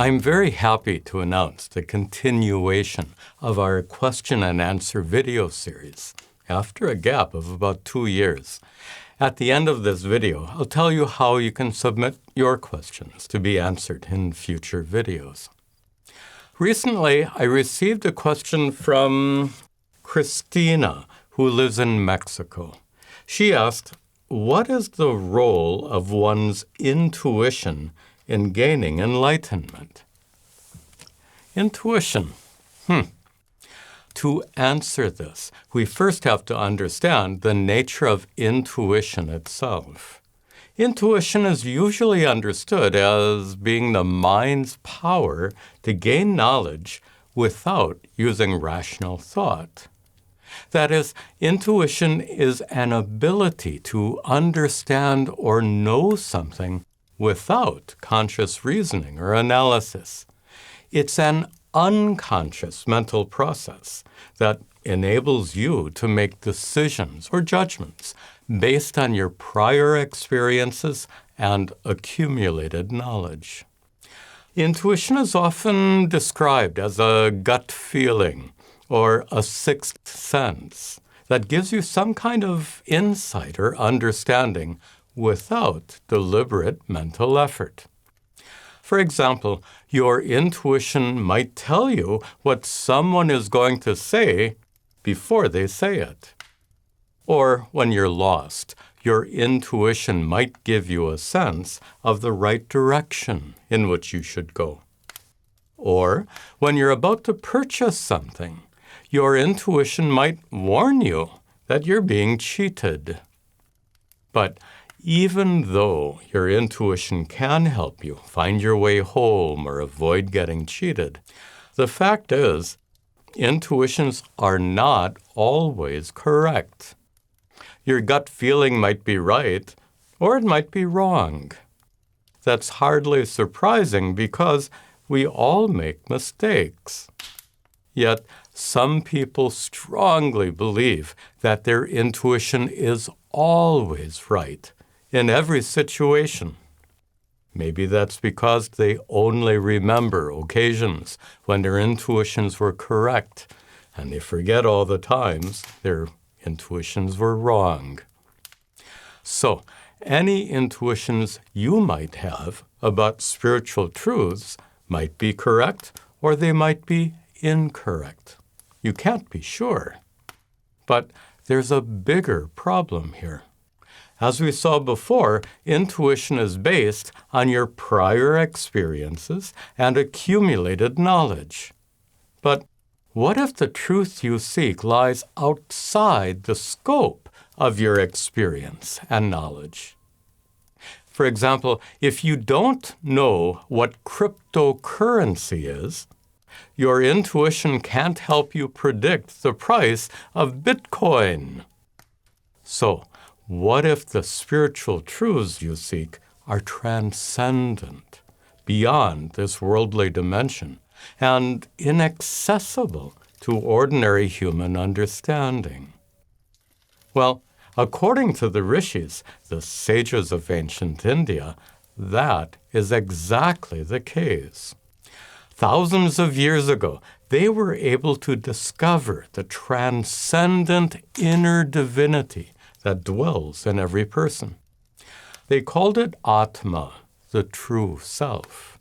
I'm very happy to announce the continuation of our question and answer video series after a gap of about 2 years. At the end of this video, I'll tell you how you can submit your questions to be answered in future videos. Recently, I received a question from Christina, who lives in Mexico. She asked, what is the role of one's intuition in gaining enlightenment? Intuition. To answer this, we first have to understand the nature of intuition itself. Intuition is usually understood as being the mind's power to gain knowledge without using rational thought. That is, intuition is an ability to understand or know something without conscious reasoning or analysis. It's an unconscious mental process that enables you to make decisions or judgments based on your prior experiences and accumulated knowledge. Intuition is often described as a gut feeling or a sixth sense that gives you some kind of insight or understanding without deliberate mental effort. For example, your intuition might tell you what someone is going to say before they say it. Or when you're lost, your intuition might give you a sense of the right direction in which you should go. Or when you're about to purchase something, your intuition might warn you that you're being cheated. But even though your intuition can help you find your way home or avoid getting cheated, the fact is, intuitions are not always correct. Your gut feeling might be right, or it might be wrong. That's hardly surprising because we all make mistakes. Yet, some people strongly believe that their intuition is always right in every situation. Maybe that's because they only remember occasions when their intuitions were correct, and they forget all the times their intuitions were wrong. So, any intuitions you might have about spiritual truths might be correct or they might be incorrect. You can't be sure. But there's a bigger problem here. As we saw before, intuition is based on your prior experiences and accumulated knowledge. But what if the truth you seek lies outside the scope of your experience and knowledge? For example, if you don't know what cryptocurrency is, your intuition can't help you predict the price of Bitcoin. So, what if the spiritual truths you seek are transcendent, beyond this worldly dimension, and inaccessible to ordinary human understanding? Well, according to the rishis, the sages of ancient India, that is exactly the case. Thousands of years ago, they were able to discover the transcendent inner divinity that dwells in every person. They called it atma, the true self.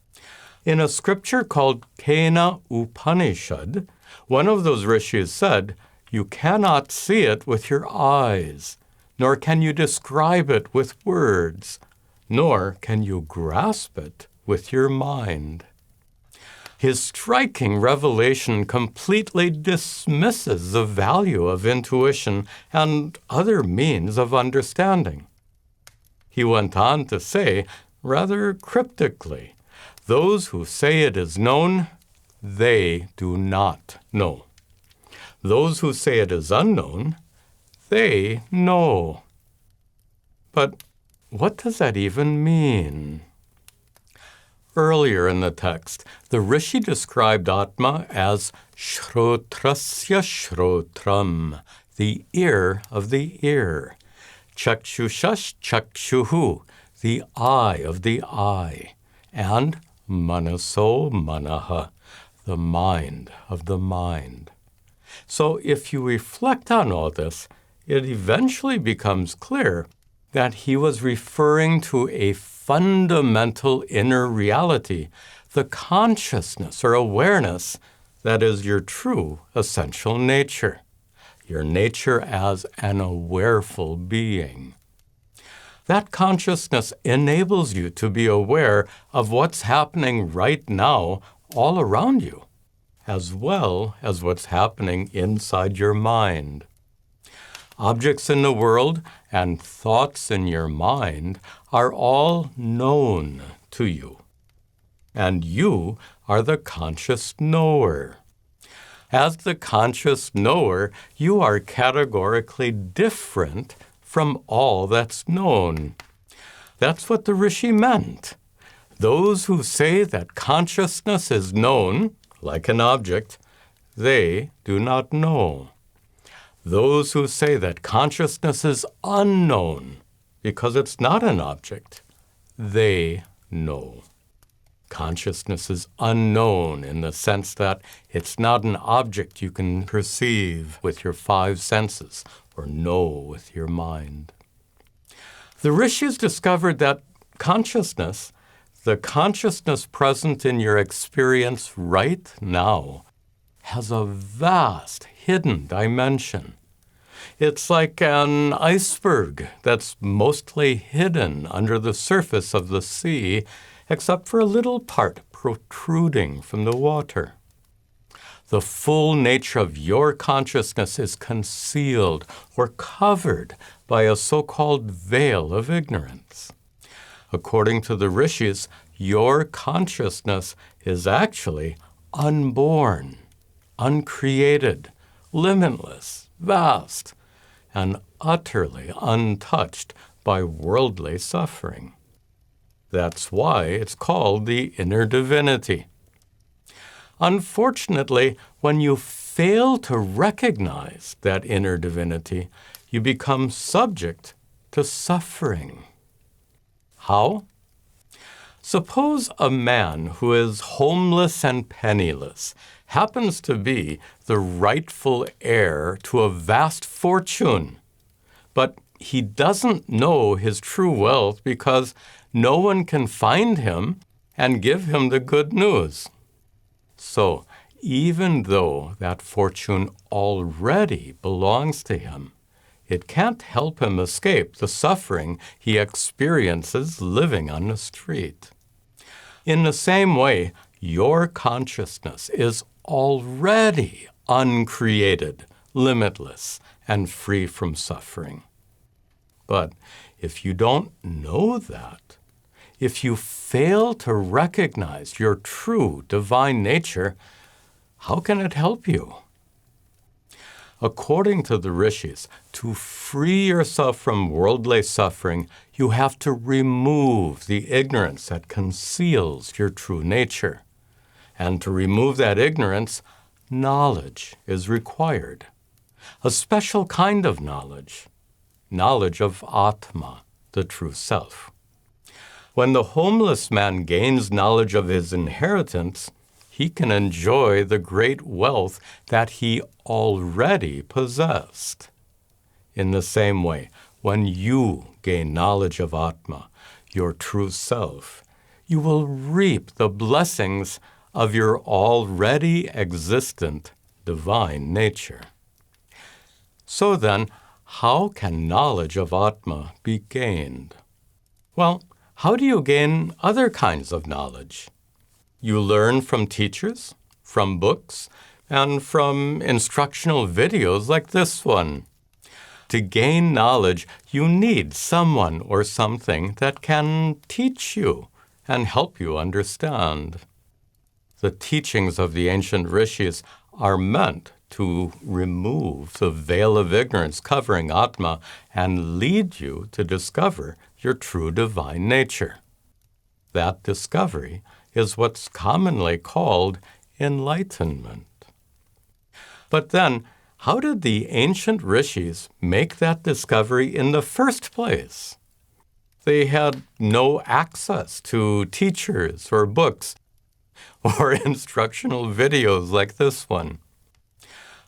In a scripture called Kena Upanishad, one of those rishis said, "You cannot see it with your eyes, nor can you describe it with words, nor can you grasp it with your mind." His striking revelation completely dismisses the value of intuition and other means of understanding. He went on to say, rather cryptically, those who say it is known, they do not know. Those who say it is unknown, they know. But what does that even mean? Earlier in the text, the rishi described atma as shrotrasya shrotram, the ear of the ear, chakshushash chakshuh, the eye of the eye, and manaso, manah, the mind of the mind. So if you reflect on all this, it eventually becomes clear that he was referring to a fundamental inner reality, the consciousness or awareness that is your true essential nature, your nature as an awareful being. That consciousness enables you to be aware of what's happening right now all around you, as well as what's happening inside your mind. Objects in the world and thoughts in your mind are all known to you, and you are the conscious knower. As the conscious knower, you are categorically different from all that's known. That's what the rishi meant. Those who say that consciousness is known, like an object, they do not know. Those who say that consciousness is unknown, because it's not an object, they know. Consciousness is unknown in the sense that it's not an object you can perceive with your five senses or know with your mind. The rishis discovered that consciousness, the consciousness present in your experience right now, has a vast hidden dimension. It's like an iceberg that's mostly hidden under the surface of the sea, except for a little part protruding from the water. The full nature of your consciousness is concealed or covered by a so-called veil of ignorance. According to the rishis, your consciousness is actually unborn, uncreated, limitless, vast, and utterly untouched by worldly suffering. That's why it's called the inner divinity. Unfortunately, when you fail to recognize that inner divinity, you become subject to suffering. How? Suppose a man who is homeless and penniless happens to be the rightful heir to a vast fortune, but he doesn't know his true wealth because no one can find him and give him the good news. So, even though that fortune already belongs to him, it can't help him escape the suffering he experiences living on the street. In the same way, your consciousness is already uncreated, limitless, and free from suffering. But if you don't know that, if you fail to recognize your true divine nature, how can it help you? According to the rishis, to free yourself from worldly suffering, you have to remove the ignorance that conceals your true nature. And to remove that ignorance, knowledge is required. A special kind of knowledge of atma, the true self. When the homeless man gains knowledge of his inheritance, he can enjoy the great wealth that he already possessed. In the same way, when you gain knowledge of atma, your true self, you will reap the blessings of your already existent divine nature. So then, how can knowledge of atma be gained? Well, how do you gain other kinds of knowledge? You learn from teachers, from books, and from instructional videos like this one. To gain knowledge, you need someone or something that can teach you and help you understand. The teachings of the ancient rishis are meant to remove the veil of ignorance covering atma and lead you to discover your true divine nature. That discovery is what's commonly called enlightenment. But then, how did the ancient rishis make that discovery in the first place? they had no access to teachers or books or instructional videos like this one.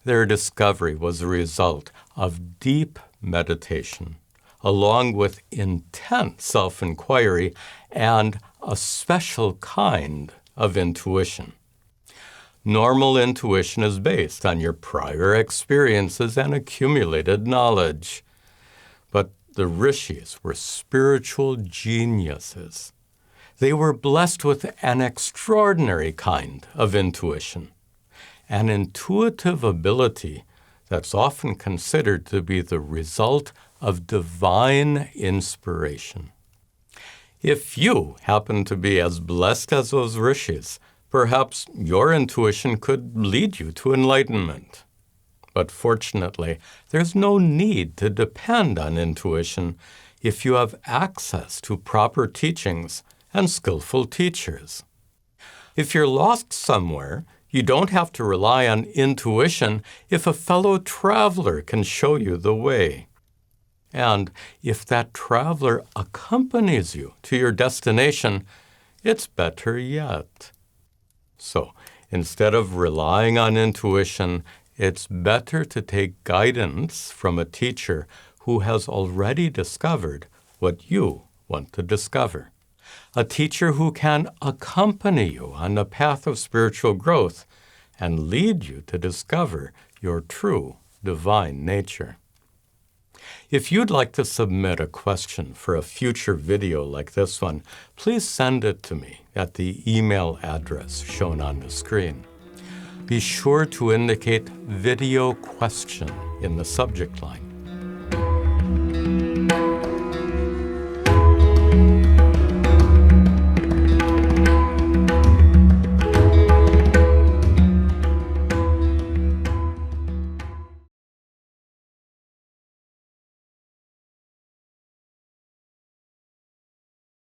Their discovery was a result of deep meditation, along with intense self-inquiry and a special kind of intuition. Normal intuition is based on your prior experiences and accumulated knowledge. But the rishis were spiritual geniuses. They were blessed with an extraordinary kind of intuition, an intuitive ability that's often considered to be the result of divine inspiration. If you happen to be as blessed as those rishis, perhaps your intuition could lead you to enlightenment. But fortunately, there's no need to depend on intuition if you have access to proper teachings and skillful teachers. If you're lost somewhere, you don't have to rely on intuition if a fellow traveler can show you the way. And if that traveler accompanies you to your destination, it's better yet. So, instead of relying on intuition, it's better to take guidance from a teacher who has already discovered what you want to discover. A teacher who can accompany you on the path of spiritual growth and lead you to discover your true divine nature. If you'd like to submit a question for a future video like this one, please send it to me at the email address shown on the screen. Be sure to indicate video question in the subject line.